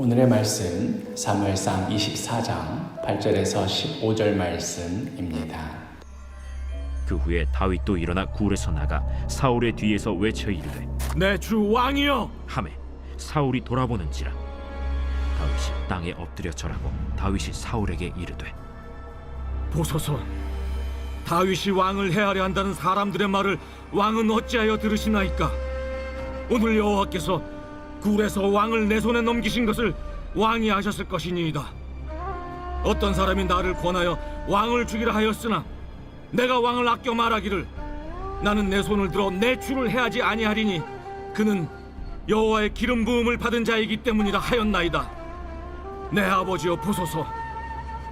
오늘의 말씀 사무엘상 24장 8절에서 15절 말씀입니다. 그 후에 다윗도 일어나 굴에서 나가 사울의 뒤에서 외쳐 이르되 내 주 왕이여. 하매 사울이 돌아보는지라. 다윗이 땅에 엎드려 절하고 다윗이 사울에게 이르되 보소서, 다윗이 왕을 해하려 한다는 사람들의 말을 왕은 어찌하여 들으시나이까? 오늘 여호와께서 굴에서 왕을 내 손에 넘기신 것을 왕이 아셨을 것이니이다. 어떤 사람이 나를 권하여 왕을 죽이라 하였으나 내가 왕을 아껴 말하기를 나는 내 손을 들어 내 주를 해하지 아니하리니 그는 여호와의 기름 부음을 받은 자이기 때문이라 하였나이다. 내 아버지여 보소서,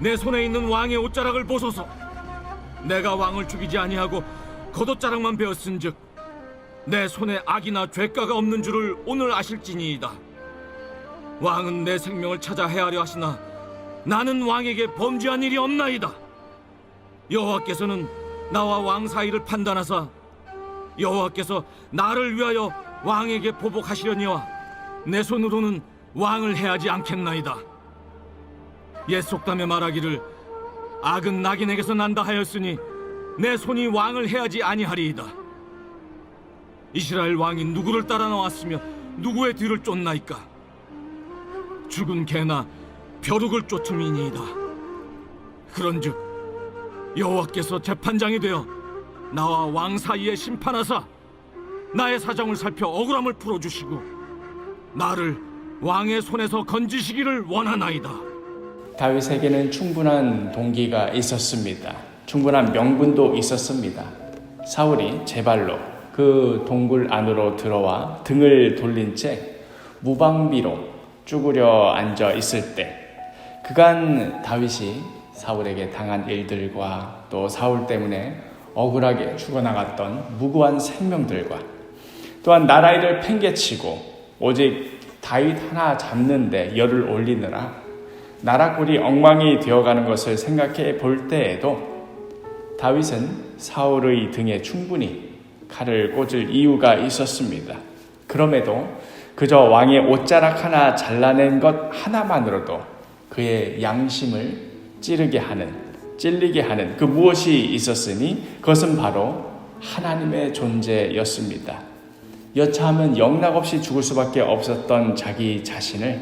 내 손에 있는 왕의 옷자락을 보소서. 내가 왕을 죽이지 아니하고 겉옷자락만 베었은즉 내 손에 악이나 죄가가 없는 줄을 오늘 아실지니이다. 왕은 내 생명을 찾아 해하려 하시나 나는 왕에게 범죄한 일이 없나이다. 여호와께서는 나와 왕 사이를 판단하사 여호와께서 나를 위하여 왕에게 보복하시려니와 내 손으로는 왕을 해하지 않겠나이다. 옛 속담에 말하기를 악은 낙인에게서 난다 하였으니 내 손이 왕을 해하지 아니하리이다. 이스라엘 왕이 누구를 따라 나왔으며 누구의 뒤를 쫓나이까? 죽은 개나 벼룩을 쫓음이니이다. 그런즉 여호와께서 재판장이 되어 나와 왕 사이에 심판하사 나의 사정을 살펴 억울함을 풀어주시고 나를 왕의 손에서 건지시기를 원하나이다. 다윗에게는 충분한 동기가 있었습니다. 충분한 명분도 있었습니다. 사울이 제 발로 그 동굴 안으로 들어와 등을 돌린 채 무방비로 쭈그려 앉아 있을 때 그간 다윗이 사울에게 당한 일들과 또 사울 때문에 억울하게 죽어나갔던 무고한 생명들과 또한 나라일을 팽개치고 오직 다윗 하나 잡는데 열을 올리느라 나라꼴이 엉망이 되어가는 것을 생각해 볼 때에도 다윗은 사울의 등에 충분히 칼을 꽂을 이유가 있었습니다. 그럼에도 그저 왕의 옷자락 하나 잘라낸 것 하나만으로도 그의 양심을 찌르게 하는 그 무엇이 있었으니 그것은 바로 하나님의 존재였습니다. 여차하면 영락없이 죽을 수밖에 없었던 자기 자신을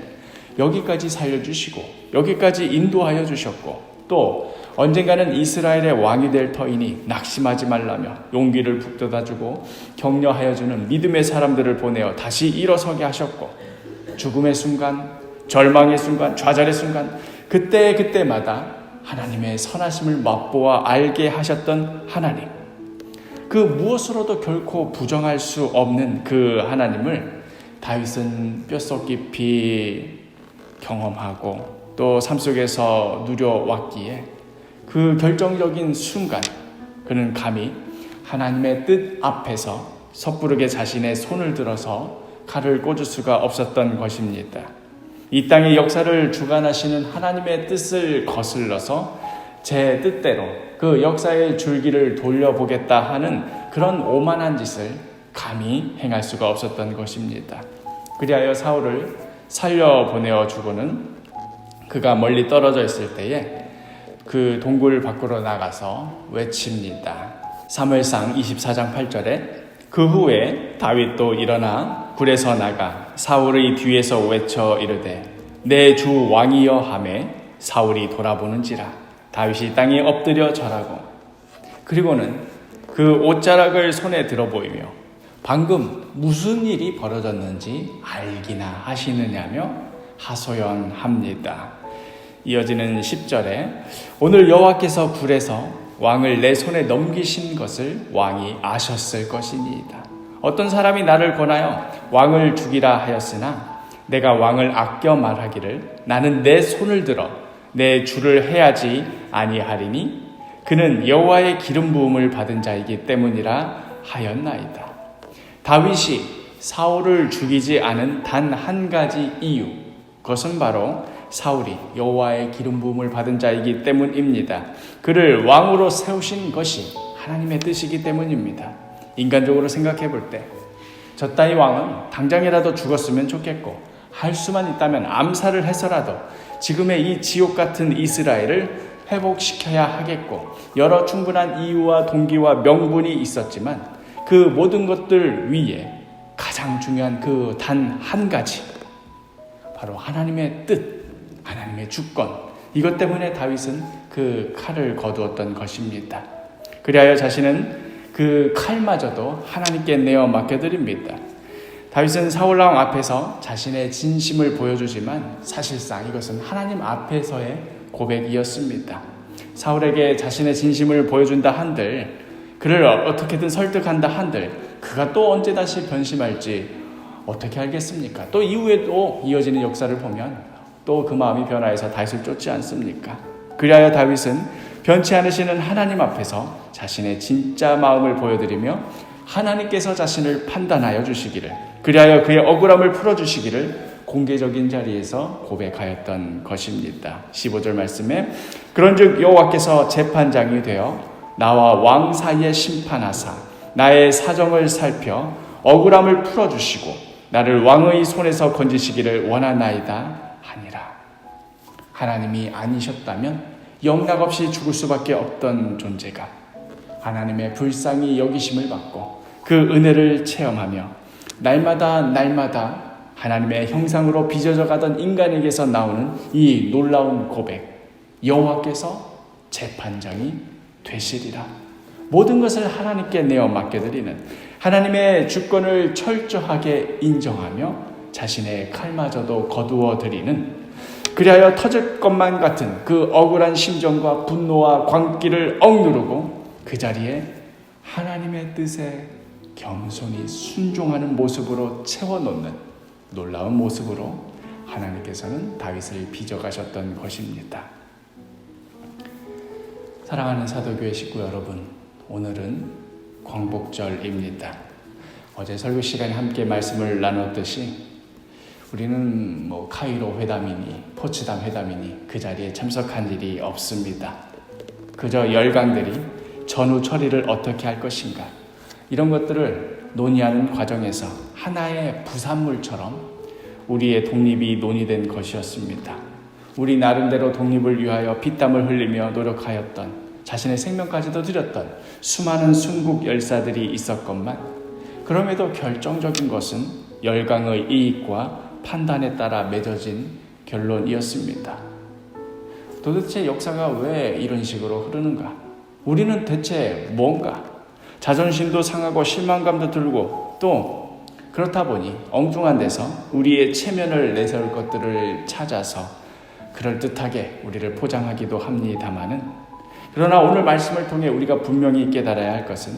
여기까지 살려주시고 여기까지 인도하여 주셨고 또 언젠가는 이스라엘의 왕이 될 터이니 낙심하지 말라며 용기를 북돋아주고 격려하여주는 믿음의 사람들을 보내어 다시 일어서게 하셨고 죽음의 순간, 절망의 순간, 좌절의 순간 그때마다 하나님의 선하심을 맛보아 알게 하셨던 하나님, 그 무엇으로도 결코 부정할 수 없는 그 하나님을 다윗은 뼛속 깊이 경험하고 또 삶 속에서 누려왔기에 그 결정적인 순간 그는 감히 하나님의 뜻 앞에서 섣부르게 자신의 손을 들어서 칼을 꽂을 수가 없었던 것입니다. 이 땅의 역사를 주관하시는 하나님의 뜻을 거슬러서 제 뜻대로 그 역사의 줄기를 돌려보겠다 하는 그런 오만한 짓을 감히 행할 수가 없었던 것입니다. 그리하여 사울을 살려보내어 주고는 그가 멀리 떨어져 있을 때에 그 동굴 밖으로 나가서 외칩니다. 사무엘상 24장 8절에 그 후에 다윗도 일어나 굴에서 나가 사울의 뒤에서 외쳐 이르되 내 주 왕이여 하매 사울이 돌아보는지라. 다윗이 땅에 엎드려 절하고 그리고는 그 옷자락을 손에 들어 보이며 방금 무슨 일이 벌어졌는지 알기나 하시느냐며 하소연합니다. 이어지는 10절에 오늘 여호와께서 굴에서 왕을 내 손에 넘기신 것을 왕이 아셨을 것이니이다. 어떤 사람이 나를 권하여 왕을 죽이라 하였으나 내가 왕을 아껴 말하기를 나는 내 손을 들어 내 주를 해하지 아니하리니 그는 여호와의 기름 부음을 받은 자이기 때문이라 하였나이다. 다윗이 사울을 죽이지 않은 단 한 가지 이유, 그것은 바로 사울이 여호와의 기름 부음을 받은 자이기 때문입니다. 그를 왕으로 세우신 것이 하나님의 뜻이기 때문입니다. 인간적으로 생각해 볼 때 저 따위 왕은 당장이라도 죽었으면 좋겠고 할 수만 있다면 암살을 해서라도 지금의 이 지옥 같은 이스라엘을 회복시켜야 하겠고, 여러 충분한 이유와 동기와 명분이 있었지만 그 모든 것들 위에 가장 중요한 그 단 한 가지, 바로 하나님의 뜻, 하나님의 주권, 이것 때문에 다윗은 그 칼을 거두었던 것입니다. 그리하여 자신은 그 칼마저도 하나님께 내어 맡겨드립니다. 다윗은 사울왕 앞에서 자신의 진심을 보여주지만 사실상 이것은 하나님 앞에서의 고백이었습니다. 사울에게 자신의 진심을 보여준다 한들, 그를 어떻게든 설득한다 한들 그가 또 언제 다시 변심할지 어떻게 알겠습니까? 또 이후에 또 이어지는 역사를 보면 또 그 마음이 변화해서 다윗을 쫓지 않습니까? 그리하여 다윗은 변치 않으시는 하나님 앞에서 자신의 진짜 마음을 보여드리며 하나님께서 자신을 판단하여 주시기를, 그리하여 그의 억울함을 풀어주시기를 공개적인 자리에서 고백하였던 것입니다. 15절 말씀에 그런즉 여호와께서 재판장이 되어 나와 왕 사이에 심판하사 나의 사정을 살펴 억울함을 풀어주시고 나를 왕의 손에서 건지시기를 원하나이다 하니라. 하나님이 아니셨다면 영락없이 죽을 수밖에 없던 존재가 하나님의 불쌍히 여기심을 받고 그 은혜를 체험하며 날마다 하나님의 형상으로 빚어져 가던 인간에게서 나오는 이 놀라운 고백, 여호와께서 재판장이 되시리라. 모든 것을 하나님께 내어 맡겨드리는, 하나님의 주권을 철저하게 인정하며 자신의 칼마저도 거두어 드리는, 그리하여 터질 것만 같은 그 억울한 심정과 분노와 광기를 억누르고 그 자리에 하나님의 뜻에 겸손히 순종하는 모습으로 채워놓는 놀라운 모습으로 하나님께서는 다윗을 빚어가셨던 것입니다. 사랑하는 사도교회 식구 여러분, 오늘은 광복절입니다. 어제 설교 시간에 함께 말씀을 나눴듯이 우리는 카이로 회담이니 포츠담 회담이니 그 자리에 참석한 일이 없습니다. 그저 열강들이 전후 처리를 어떻게 할 것인가, 이런 것들을 논의하는 과정에서 하나의 부산물처럼 우리의 독립이 논의된 것이었습니다. 우리 나름대로 독립을 위하여 피땀을 흘리며 노력하였던, 자신의 생명까지도 드렸던 수많은 순국 열사들이 있었건만, 그럼에도 결정적인 것은 열강의 이익과 판단에 따라 맺어진 결론이었습니다. 도대체 역사가 왜 이런 식으로 흐르는가? 우리는 대체 뭔가? 자존심도 상하고 실망감도 들고, 또 그렇다 보니 엉뚱한 데서 우리의 체면을 내세울 것들을 찾아서 그럴듯하게 우리를 포장하기도 합니다마는, 그러나 오늘 말씀을 통해 우리가 분명히 깨달아야 할 것은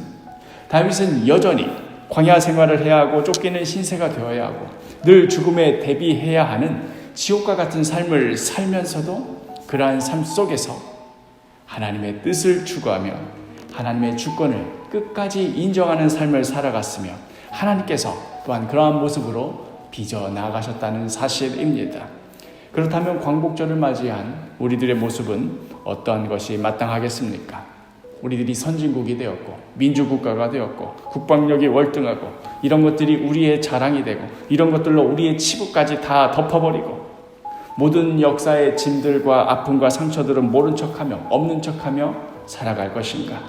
다윗은 여전히 광야 생활을 해야 하고 쫓기는 신세가 되어야 하고 늘 죽음에 대비해야 하는 지옥과 같은 삶을 살면서도 그러한 삶 속에서 하나님의 뜻을 추구하며 하나님의 주권을 끝까지 인정하는 삶을 살아갔으며 하나님께서 또한 그러한 모습으로 빚어 나가셨다는 사실입니다. 그렇다면 광복절을 맞이한 우리들의 모습은 어떠한 것이 마땅하겠습니까? 우리들이 선진국이 되었고 민주국가가 되었고 국방력이 월등하고 이런 것들이 우리의 자랑이 되고 이런 것들로 우리의 치부까지 다 덮어버리고 모든 역사의 짐들과 아픔과 상처들은 모른 척하며 없는 척하며 살아갈 것인가?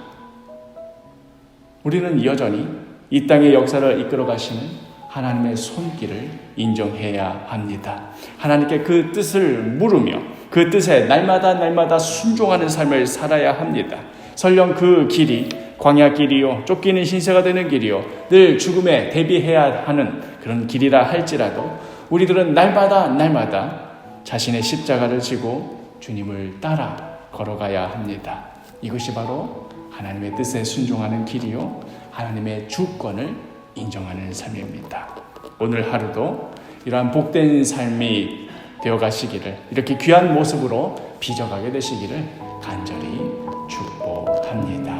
우리는 여전히 이 땅의 역사를 이끌어 가시는 하나님의 손길을 인정해야 합니다. 하나님께 그 뜻을 물으며 그 뜻에 날마다 순종하는 삶을 살아야 합니다. 설령 그 길이 광야 길이요, 쫓기는 신세가 되는 길이요, 늘 죽음에 대비해야 하는 그런 길이라 할지라도 우리들은 날마다 자신의 십자가를 지고 주님을 따라 걸어가야 합니다. 이것이 바로 하나님의 뜻에 순종하는 길이요, 하나님의 주권을 인정하는 삶입니다. 오늘 하루도 이러한 복된 삶이 되어가시기를, 이렇게 귀한 모습으로 빚어가게 되시기를 간절히 축복합니다.